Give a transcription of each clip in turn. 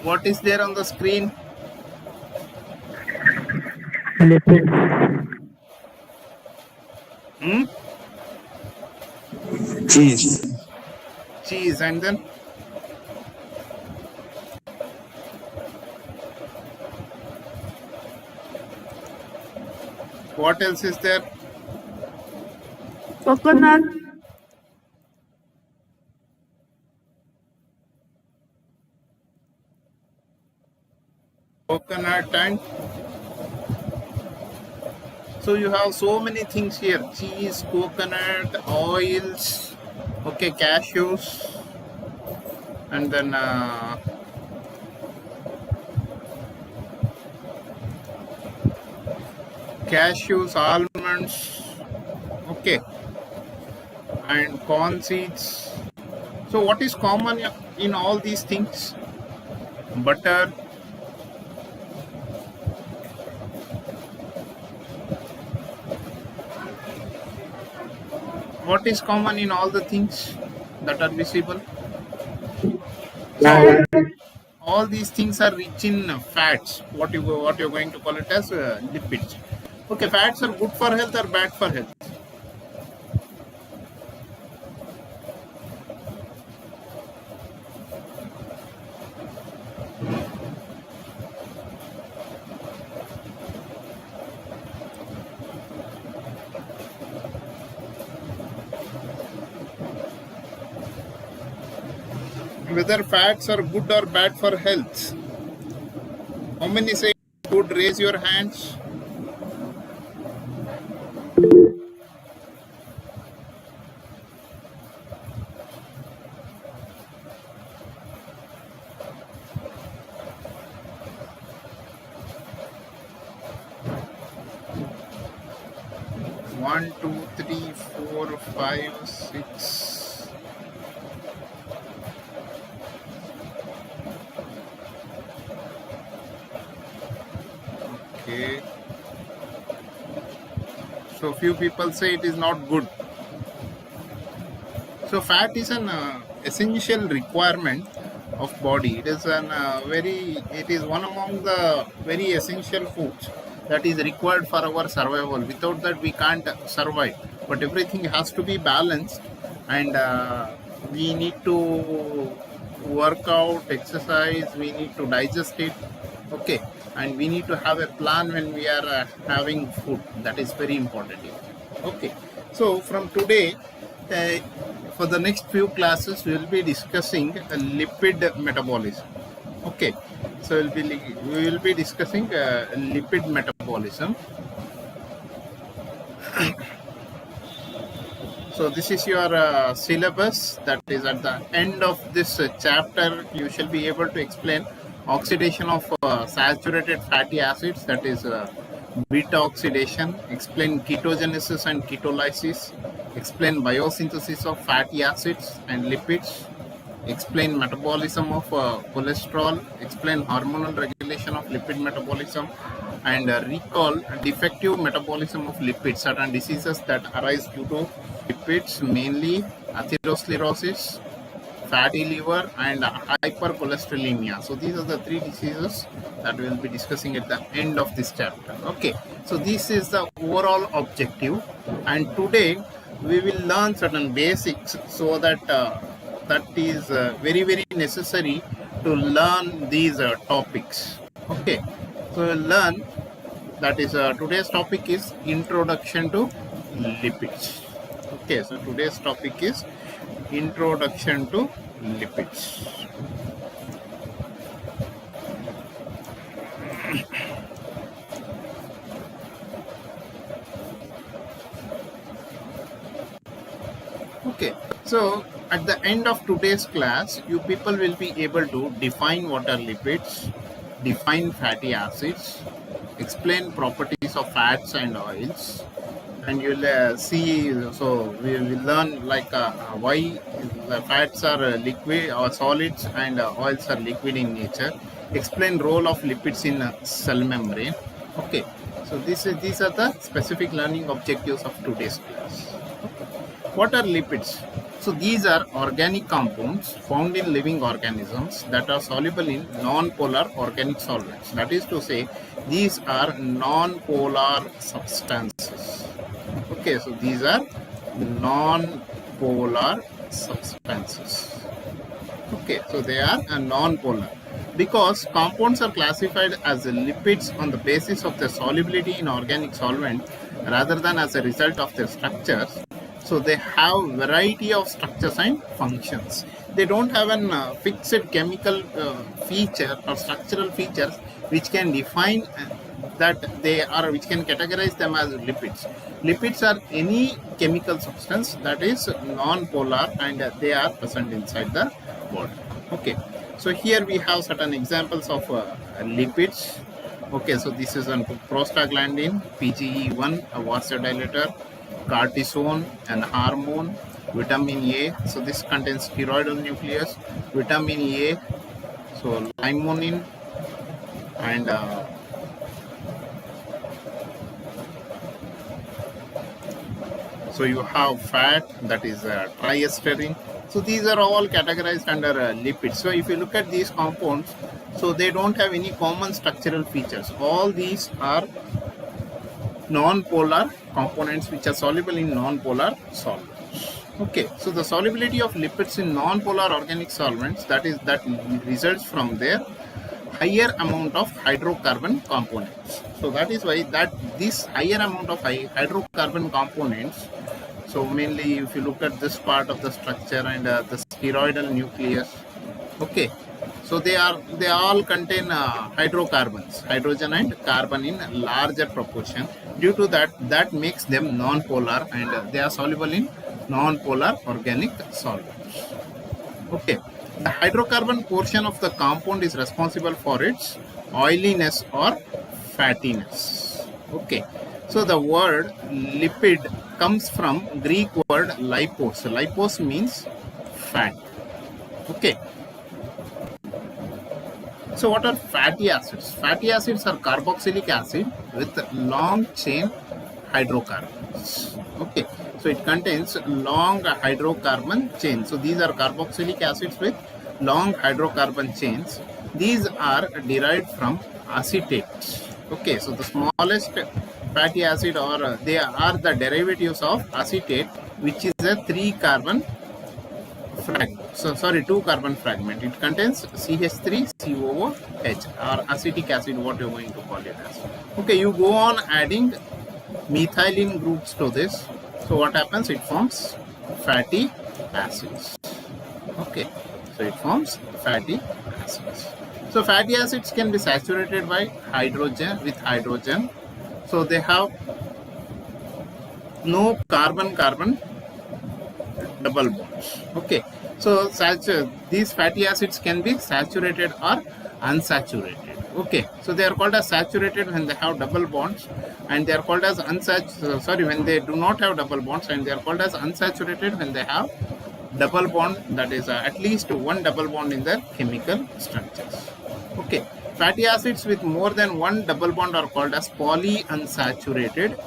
What is there on the screen? Lipid. Cheese. Cheese, and then what else is there? Coconut. Coconut, and so you have so many things here: cheese, coconut, oils, okay, cashews, and then cashews, almonds, okay, and corn seeds. So what is common in all these things? Butter, what is common in all the things that are visible? So all these things are rich in fats. What you're going to call it as lipids. Okay, fats are good for health or bad for health? Whether fats are good or bad for health? How many say good? Raise your hands. One, two, three, 4, 5, 6. Okay. So few people say it is not good. So fat is an essential requirement of body. It is it is one among the very essential foods that is required for our survival. Without that, we can't survive. But everything has to be balanced, and we need to work out, exercise. We need to digest it. Okay, and we need to have a plan when we are having food. That is very important. Okay, so from today. For the next few classes, we will be discussing lipid metabolism. Okay, so we will be discussing lipid metabolism. So this is your syllabus. That is at the end of this chapter, you shall be able to explain oxidation of saturated fatty acids, that is beta oxidation, explain ketogenesis and ketolysis, explain biosynthesis of fatty acids and lipids, explain metabolism of cholesterol, explain hormonal regulation of lipid metabolism, and recall defective metabolism of lipids, certain diseases that arise due to lipids, mainly atherosclerosis, fatty liver, and hypercholesterolemia. So these are the 3 diseases that we will be discussing at the end of this chapter. Okay, so this is the overall objective, and today we will learn certain basics, so that that is very necessary to learn these topics. Okay, so we'll learn, that is today's topic is introduction to lipids. Okay, so today's topic is introduction to lipids. Okay, so at the end of today's class, you people will be able to define what are lipids, define fatty acids, explain properties of fats and oils, and you'll see, so we will learn like why the fats are liquid or solids and oils are liquid in nature, explain role of lipids in cell membrane. Okay, so these are the specific learning objectives of today's class. What are lipids? So these are organic compounds found in living organisms that are soluble in non-polar organic solvents. That is to say, these are non-polar substances. Okay, so these are non-polar substances. Okay, so they are a non-polar. Because compounds are classified as lipids on the basis of their solubility in organic solvent rather than as a result of their structures. So they have variety of structures and functions. They don't have an fixed chemical feature or structural features which can define that they are, which can categorize them as lipids. Lipids are any chemical substance that is non-polar and they are present inside the body. Okay, so here we have certain examples of lipids. Okay, so this is on prostaglandin, PGE1, a vasodilator, cortisone, an hormone, vitamin A. So this contains steroidal nucleus, vitamin A, so limonene, and so you have fat, that is triesterin. So these are all categorized under lipids. So if you look at these compounds, so they don't have any common structural features. All these are non-polar components which are soluble in non-polar solvents. Okay, so the solubility of lipids in non-polar organic solvents, that results from their higher amount of hydrocarbon components. So that is why this higher amount of hydrocarbon components, so mainly if you look at this part of the structure and the spheroidal nucleus, okay, so they all contain hydrocarbons, hydrogen and carbon in larger proportion. Due to that makes them non-polar and they are soluble in non-polar organic solvents. Okay, the hydrocarbon portion of the compound is responsible for its oiliness or fattiness. Okay, so the word lipid comes from Greek word lipos. Lipos means fat. Okay. So what are fatty acids? Fatty acids are carboxylic acid with long chain hydrocarbons. Okay, so it contains long hydrocarbon chains. So these are carboxylic acids with long hydrocarbon chains. These are derived from acetates. Okay, so the smallest fatty acid, or they are the derivatives of acetate, which is a 3-carbon fragment. So sorry, 2-carbon fragment. It contains CH3COOH or acetic acid, what you're going to call it as. Okay, you go on adding methylene groups to this. So what happens? It forms fatty acids. Okay, so it forms fatty acids. So fatty acids can be saturated by hydrogen. So they have no carbon-carbon double bonds. Okay, so these fatty acids can be saturated or unsaturated. Okay, so they are called as saturated when they have double bonds, and they are called as when they do not have double bonds, and they are called as unsaturated when they have double bond, that is at least one double bond in their chemical structures. Okay, fatty acids with more than one double bond are called as polyunsaturated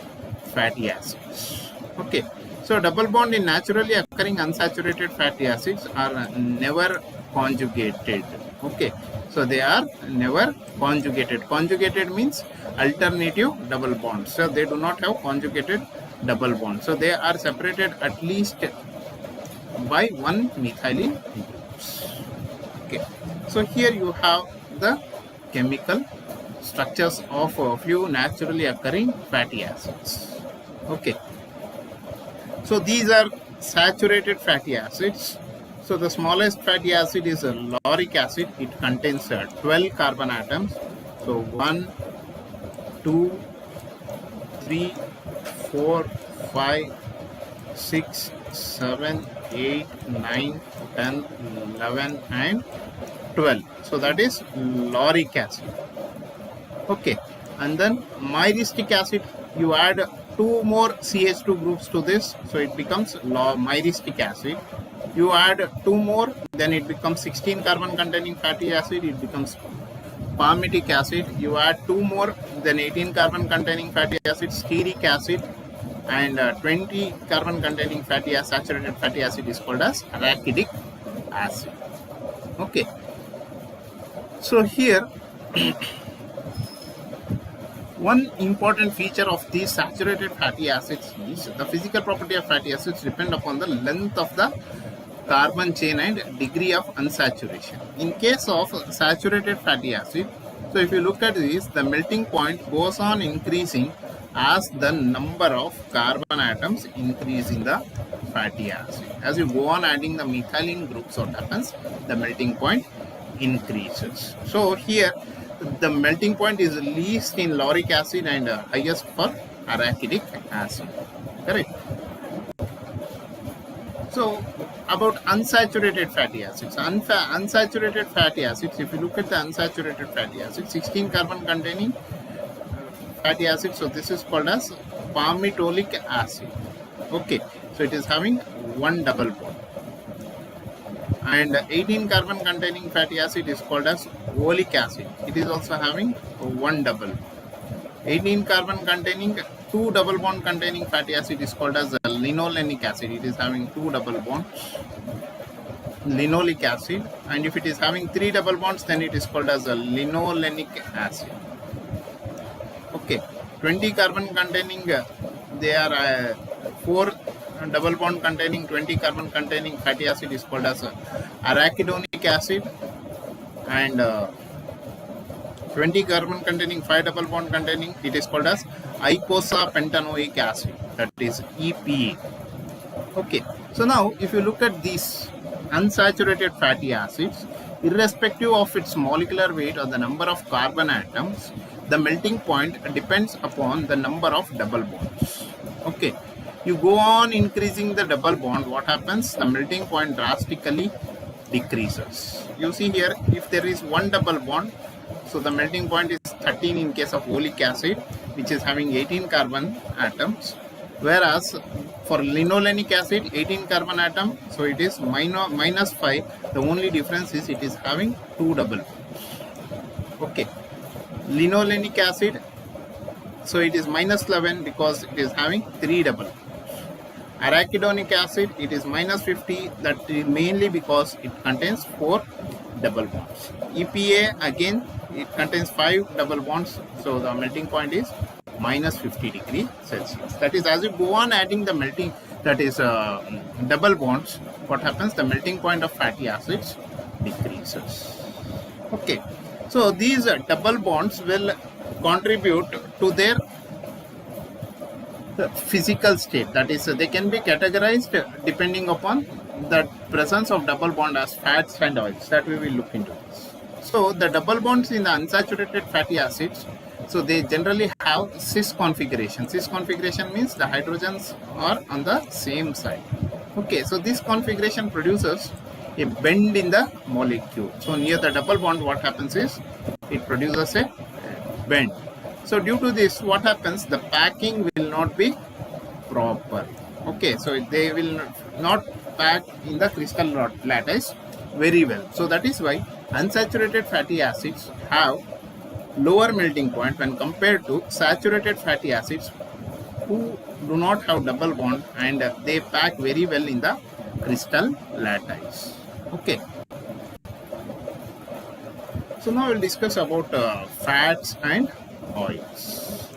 fatty acids. Okay, so double bond in naturally occurring unsaturated fatty acids are never conjugated. Okay, so they are never conjugated. Conjugated means alternative double bonds. So they do not have conjugated double bond. So they are separated at least by one methylene groups. Okay, so here you have the chemical structures of a few naturally occurring fatty acids. Okay, so these are saturated fatty acids. So the smallest fatty acid is a lauric acid. It contains 12 carbon atoms. So 1, 2, 3, 4, 5, 6, 7, 8, 9, 10, 11 and 12. So that is lauric acid. Okay, and then myristic acid, you add 2 more CH2 groups to this, so it becomes myristic acid. You add 2 more, then it becomes 16 carbon containing fatty acid, it becomes palmitic acid. You add 2 more, then 18 carbon containing fatty acid, stearic acid. and 20 carbon containing saturated fatty acid is called as arachidic acid. Okay, so here one important feature of these saturated fatty acids is the physical property of fatty acids depend upon the length of the carbon chain and degree of unsaturation. In case of saturated fatty acid, so if you look at this, the melting point goes on increasing as the number of carbon atoms increase in the fatty acid. As you go on adding the methylene groups, what happens? The melting point increases. So here the melting point is least in lauric acid and highest for arachidic acid. Correct? So about unsaturated fatty acids. Unsaturated fatty acids, if you look at the unsaturated fatty acids, 16 carbon containing fatty acid, so this is called as palmitoleic acid. Okay, so it is having one double bond. And 18 carbon containing fatty acid is called as oleic acid. It is also having one double. 18 carbon containing two double bond containing fatty acid is called as linolenic acid. It is having two double bonds, linoleic acid. And if it is having three double bonds, then it is called as a linolenic acid. Okay, 20 carbon containing, they are four double bond containing 20 carbon containing fatty acid is called as arachidonic acid, and 20 carbon containing 5 double bond containing, it is called as eicosapentaenoic acid, that is EPA. Okay, so now if you look at these unsaturated fatty acids, irrespective of its molecular weight or the number of carbon atoms, the melting point depends upon the number of double bonds. Okay, you go on increasing the double bond, what happens? The melting point drastically decreases. You see here, if there is one double bond, so the melting point is 13 in case of oleic acid, which is having 18 carbon atoms, whereas for linolenic acid 18 carbon atom, so it is minus 5. The only difference is it is having two double bonds. Okay, linolenic acid, so it is minus 11 because it is having three double. Arachidonic acid, it is minus 50, that is mainly because it contains 4 double bonds. EPA, again, it contains 5 double bonds, so the melting point is minus 50 degrees Celsius. That is, as you go on adding the melting, that is double bonds, what happens? The melting point of fatty acids decreases. Okay, so these double bonds will contribute to their physical state, that is, they can be categorized depending upon the presence of double bond as fats and oils, that we will look into this. So the double bonds in the unsaturated fatty acids, so they generally have cis configuration. Cis configuration means the hydrogens are on the same side. Okay, so this configuration produces a bend in the molecule. So near the double bond, what happens is it produces a bend. So due to this, what happens? The packing will not be proper. Okay, so they will not pack in the crystal lattice very well. So that is why unsaturated fatty acids have lower melting point when compared to saturated fatty acids who do not have double bond and they pack very well in the crystal lattice. Okay. So now we'll discuss about fats and oils.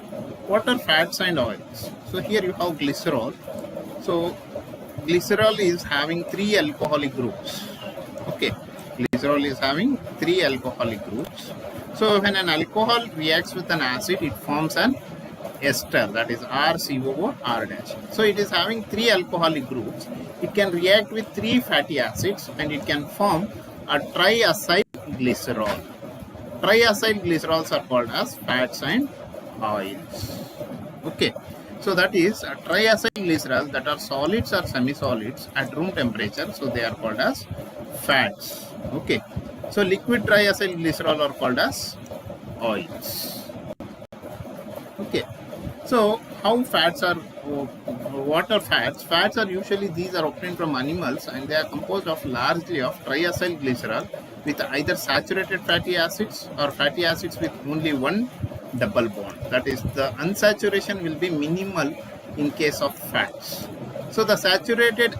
What are fats and oils? So here you have glycerol. So glycerol is having 3 alcoholic groups. Okay, glycerol is having 3 alcoholic groups. So when an alcohol reacts with an acid, it forms an ester, that is RCOO R dash. So it is having 3 alcoholic groups. It can react with 3 fatty acids and it can form a triacyl glycerol. Triacyl glycerols are called as fats and oils. Okay, so that is triacyl glycerols that are solids or semi-solids at room temperature, so they are called as fats. Okay, so liquid triacyl glycerol are called as oils. Okay, so how fats are, what are fats? Fats are usually, these are obtained from animals and they are composed of largely of triacyl glycerol with either saturated fatty acids or fatty acids with only one double bond. That is, the unsaturation will be minimal in case of fats. So the saturated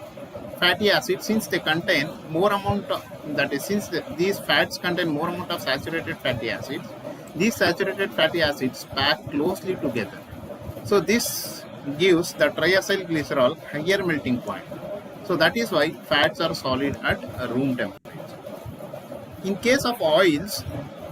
fatty acids, since they contain more amount of, that is, since these fats contain more amount of saturated fatty acids, these saturated fatty acids pack closely together. So this gives the triacyl glycerol higher melting point. So that is why fats are solid at room temperature. In case of oils,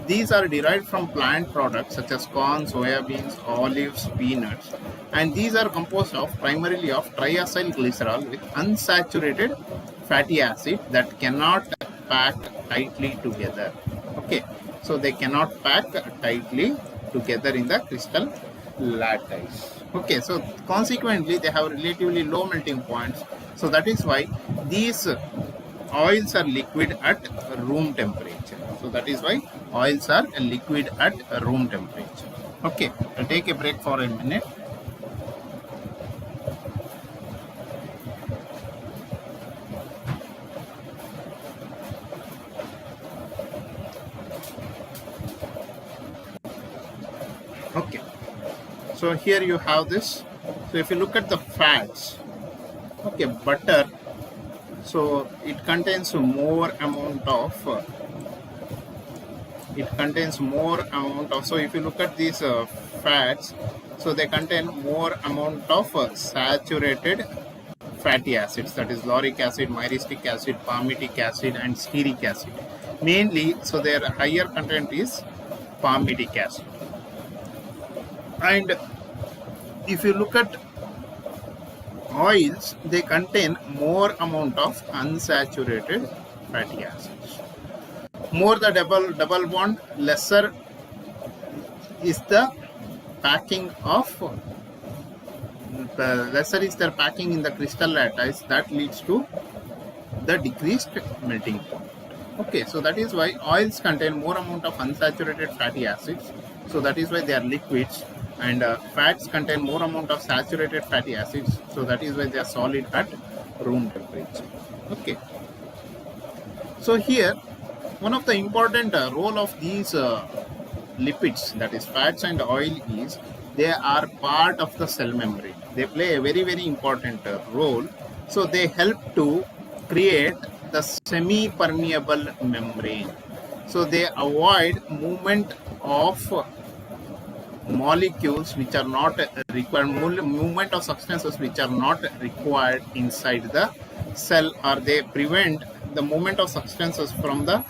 these are derived from plant products such as corn, soya beans, olives, peanuts, and these are composed of primarily of triacyl glycerol with unsaturated fatty acid that cannot pack tightly together. Okay, so they cannot pack tightly together in the crystal lattice. Okay, so consequently they have relatively low melting points. So that is why these oils are liquid at room temperature. So that is why oils are liquid at room temperature. Okay, I'll take a break for a minute. Okay, so here you have this. So if you look at the fats, okay, butter, so it contains more amount of so if you look at these fats, so they contain more amount of saturated fatty acids, that is lauric acid, myristic acid, palmitic acid and stearic acid mainly. So their higher content is palmitic acid. And if you look at oils, they contain more amount of unsaturated fatty acids. More the double bond, lesser is the packing of lesser is their packing in the crystal lattice. That leads to the decreased melting point. Okay, so that is why oils contain more amount of unsaturated fatty acids. So that is why they are liquids, and fats contain more amount of saturated fatty acids. So that is why they are solid at room temperature. Okay. So here, one of the important role of these lipids, that is fats and oil, is they are part of the cell membrane. They play a very, very important role. So they help to create the semi-permeable membrane. So they avoid movement of molecules which are not required, movement of substances which are not required inside the cell, or they prevent the movement of substances from the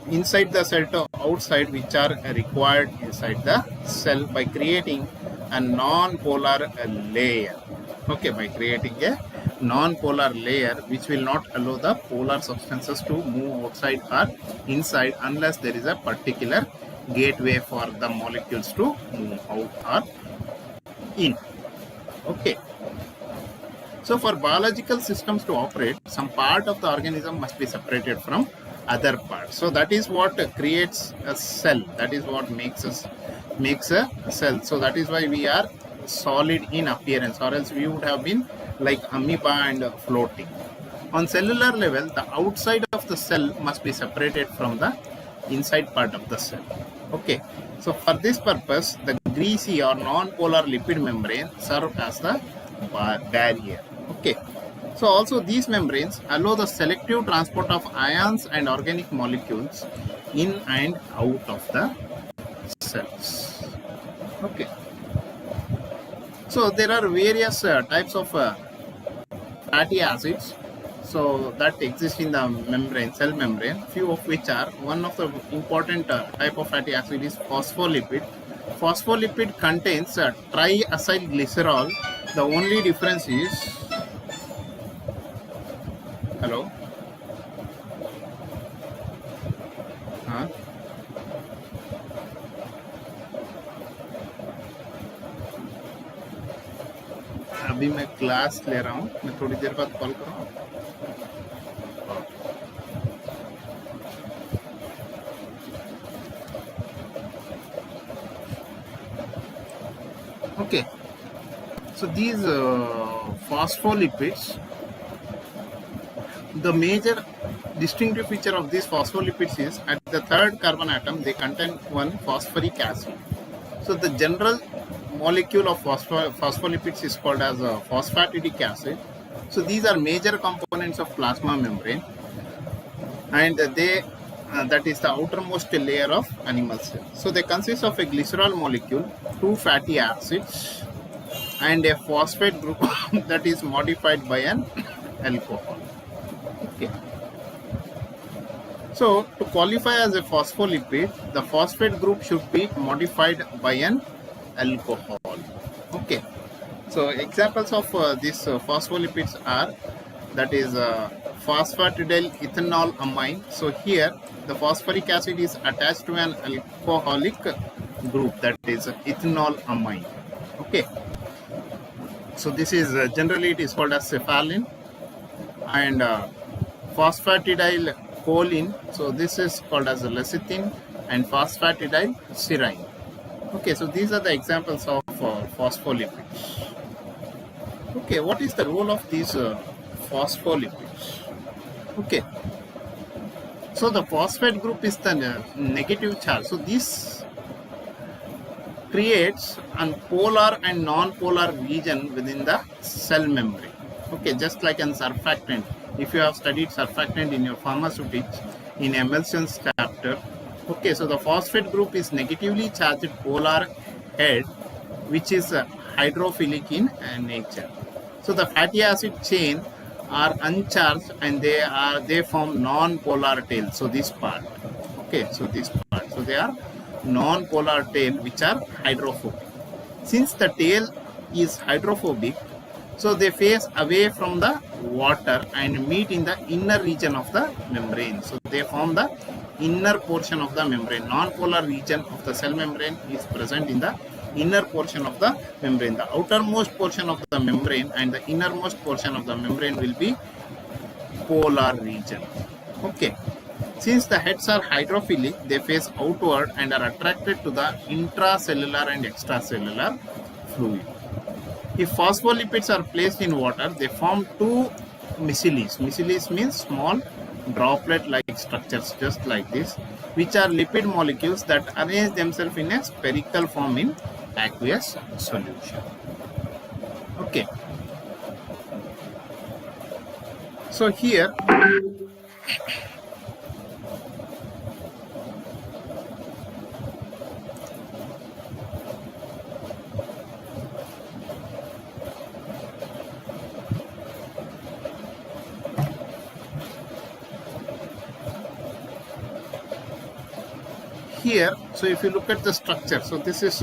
inside the cell to outside which are required inside the cell by creating a non-polar layer. Okay, by creating a non-polar layer which will not allow the polar substances to move outside or inside unless there is a particular gateway for the molecules to move out or in. Okay. So for biological systems to operate, some part of the organism must be separated from other parts. So that is what creates a cell. That is what makes a cell. So that is why we are solid in appearance, or else we would have been like amoeba and floating. On cellular level, the outside of the cell must be separated from the inside part of the cell. Okay. So for this purpose, the greasy or non-polar lipid membrane serve as the barrier. Okay. So also these membranes allow the selective transport of ions and organic molecules in and out of the cells. Okay. So there are various types of fatty acids so that exist in the membrane, cell membrane, few of which are, one of the important type of fatty acid is phospholipid. Phospholipid contains triacyl glycerol. The only difference is, hello? हाँ? अभी मैं class ले रहा हूँ, मैं थोड़ी देर बाद call करूँ. Okay, so these phospholipids, the major distinctive feature of these phospholipids is at the third carbon atom they contain one phosphoric acid. So the general molecule of phospholipids is called as phosphatidic acid. So these are major components of plasma membrane, and they that is the outermost layer of animal cell. So they consist of a glycerol molecule, 2 fatty acids, and a phosphate group that is modified by an alcohol. Okay. So to qualify as a phospholipid, the phosphate group should be modified by an alcohol. Okay. So examples of these phospholipids are, that is phosphatidyl ethanol amine. So here the phosphoric acid is attached to an alcoholic group, that is ethanol amine. Okay. So this is generally it is called as cephalin. And phosphatidyl choline, so this is called as lecithin, and phosphatidyl serine. Okay, so these are the examples of phospholipids. Okay, what is the role of these phospholipids? Okay, so the phosphate group is the negative charge. So this creates a polar and non-polar region within the cell membrane. Okay, just like an surfactant. If you have studied surfactant in your pharmaceutics in emulsions chapter, okay, so the phosphate group is negatively charged polar head, which is hydrophilic in nature. So the fatty acid chain are uncharged and they form non-polar tail. So this part, okay, so this part, so they are non-polar tail which are hydrophobic. Since the tail is hydrophobic, so they face away from the water and meet in the inner region of the membrane. So they form the inner portion of the membrane. Non-polar region of the cell membrane is present in the inner portion of the membrane. The outermost portion of the membrane and the innermost portion of the membrane will be polar region. Okay. Since the heads are hydrophilic, they face outward and are attracted to the intracellular and extracellular fluid. If phospholipids are placed in water, they form 2 micelles. Micelles means small droplet-like structures, just like this, which are lipid molecules that arrange themselves in a spherical form in aqueous solution. Okay. So here, so if you look at the structure, so this is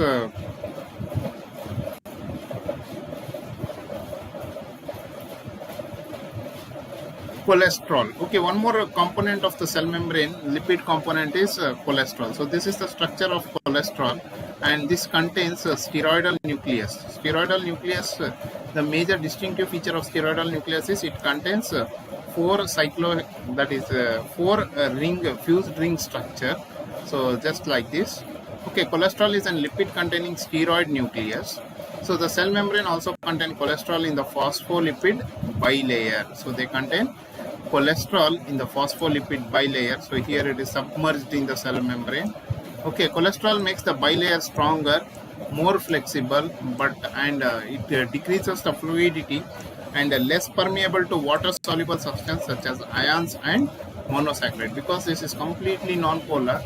cholesterol. Okay, one more component of the cell membrane, lipid component, is cholesterol. So this is the structure of cholesterol, and this contains spheroidal nucleus. Spheroidal nucleus, the major distinctive feature of spheroidal nucleus is it contains 4 ring fused ring structure. So just like this. Okay, cholesterol is a lipid containing spheroid nucleus. So the cell membrane also contains cholesterol in the phospholipid bilayer. So they contain cholesterol in the phospholipid bilayer. So here it is submerged in the cell membrane. Okay, cholesterol makes the bilayer stronger, more flexible, it decreases the fluidity and less permeable to water soluble substance such as ions and monosaccharide. Because this is completely non-polar,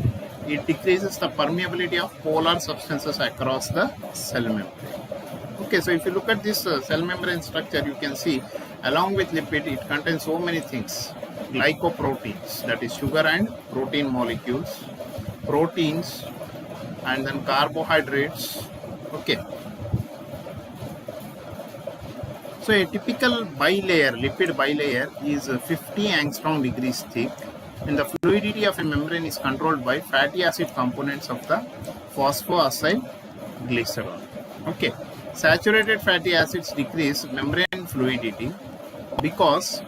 it decreases the permeability of polar substances across the cell membrane. Okay, so if you look at this cell membrane structure, you can see along with lipid, it contains so many things. Glycoproteins, that is sugar and protein molecules, proteins, and then carbohydrates. Okay. So a typical bilayer, lipid bilayer, is 50 angstrom degrees thick, and the fluidity of a membrane is controlled by fatty acid components of the phosphoacyl glycerol. Okay. Saturated fatty acids decrease membrane fluidity because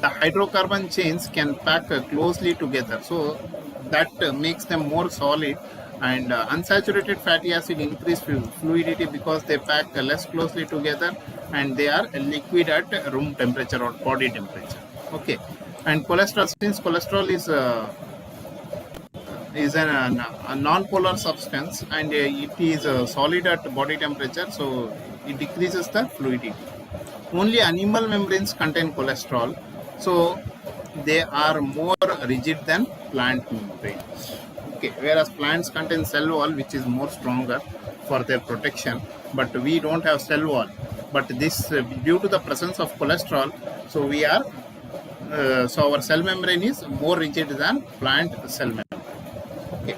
the hydrocarbon chains can pack closely together. So that makes them more solid, and unsaturated fatty acid increase fluidity because they pack less closely together and they are liquid at room temperature or body temperature. Okay. And cholesterol, since cholesterol is is a non-polar substance, and it is solid at body temperature, so it decreases the fluidity. Only animal membranes contain cholesterol, so they are more rigid than plant membranes. Okay, whereas plants contain cell wall, which is more stronger for their protection, but we don't have cell wall. But this, due to the presence of cholesterol, so we are so our cell membrane is more rigid than plant cell membrane. Okay.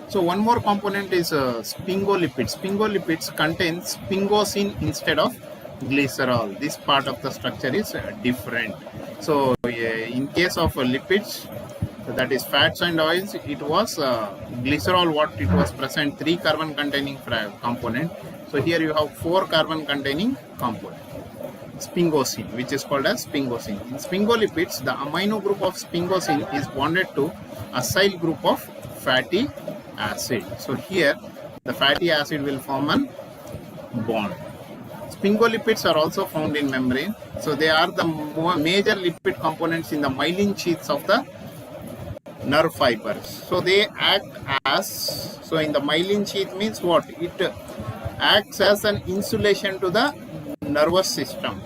So one more component is sphingolipids. Sphingolipids contain sphingosine instead of glycerol. This part of the structure is different. So in case of lipids, that is fats and oils, it was glycerol what it was present, 3 carbon containing component. So here you have 4 carbon containing component, sphingosine, which is called as sphingosine. In sphingolipids, the amino group of sphingosine is bonded to acyl group of fatty acid. So here the fatty acid will form a bond. Sphingolipids are also found in membrane. So they are the major lipid components in the myelin sheaths of the nerve fibers. So they act as, so in the myelin sheath means what? It acts as an insulation to the nervous system,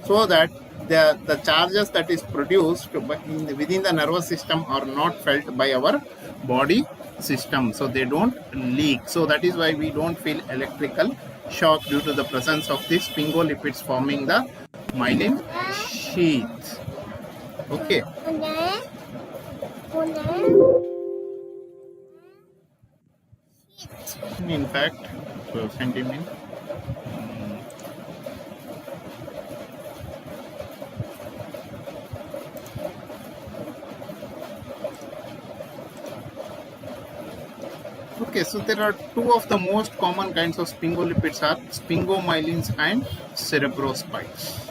so that the charges that is produced within the nervous system are not felt by our body system, so they don't leak. So that is why we don't feel electrical shock due to the presence of these sphingolipids forming the myelin sheath. Okay. In fact, so sentiment. Okay, so there are 2 of the most common kinds of sphingolipids are sphingomyelins and cerebrospikes.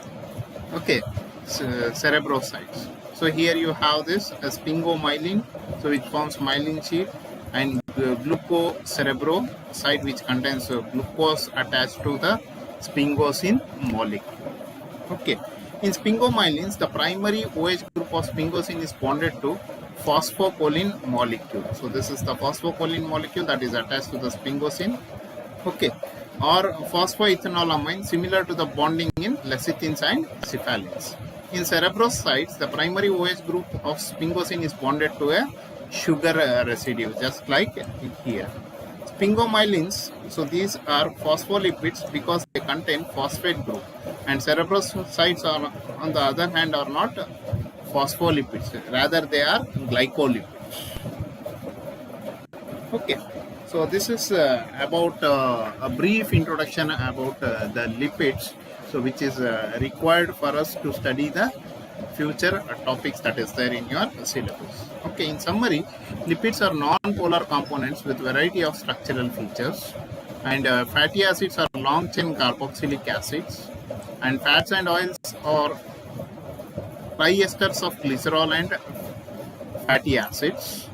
Okay, so cerebrocytes. So here you have this sphingomyelin, so which forms myelin sheath, and glucocerebrocyte, which contains glucose attached to the sphingosine molecule. Okay, in sphingomyelins, the primary OH group of sphingosine is bonded to phosphocholine molecule. So this is the phosphocholine molecule that is attached to the sphingosine. Okay, or phosphoethanolamine, similar to the bonding in lecithins and cephalins. In cerebrocytes, the primary OH group of sphingosine is bonded to a sugar residue, just like here. Sphingomyelins, so these are phospholipids because they contain phosphate group, and cerebrocytes are, on the other hand, are not phospholipids, rather they are glycolipids. Okay, so this is about a brief introduction about the lipids, so which is required for us to study the future topics that is there in your syllabus. Okay, in summary, lipids are non-polar components with variety of structural features, and fatty acids are long-chain carboxylic acids, and fats and oils are triesters of glycerol and fatty acids.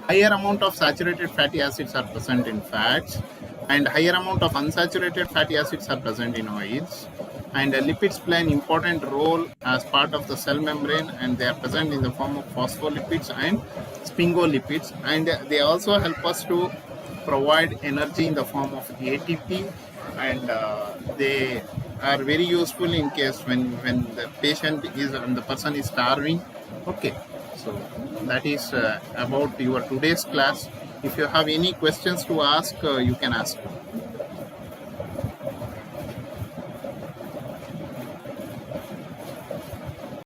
Higher amount of saturated fatty acids are present in fats, and higher amount of unsaturated fatty acids are present in oils. And lipids play an important role as part of the cell membrane, and they are present in the form of phospholipids and sphingolipids, and they also help us to provide energy in the form of ATP, and they are very useful in case when the patient is and the person is starving. Okay, so that is about your today's class. If you have any questions to ask, you can ask.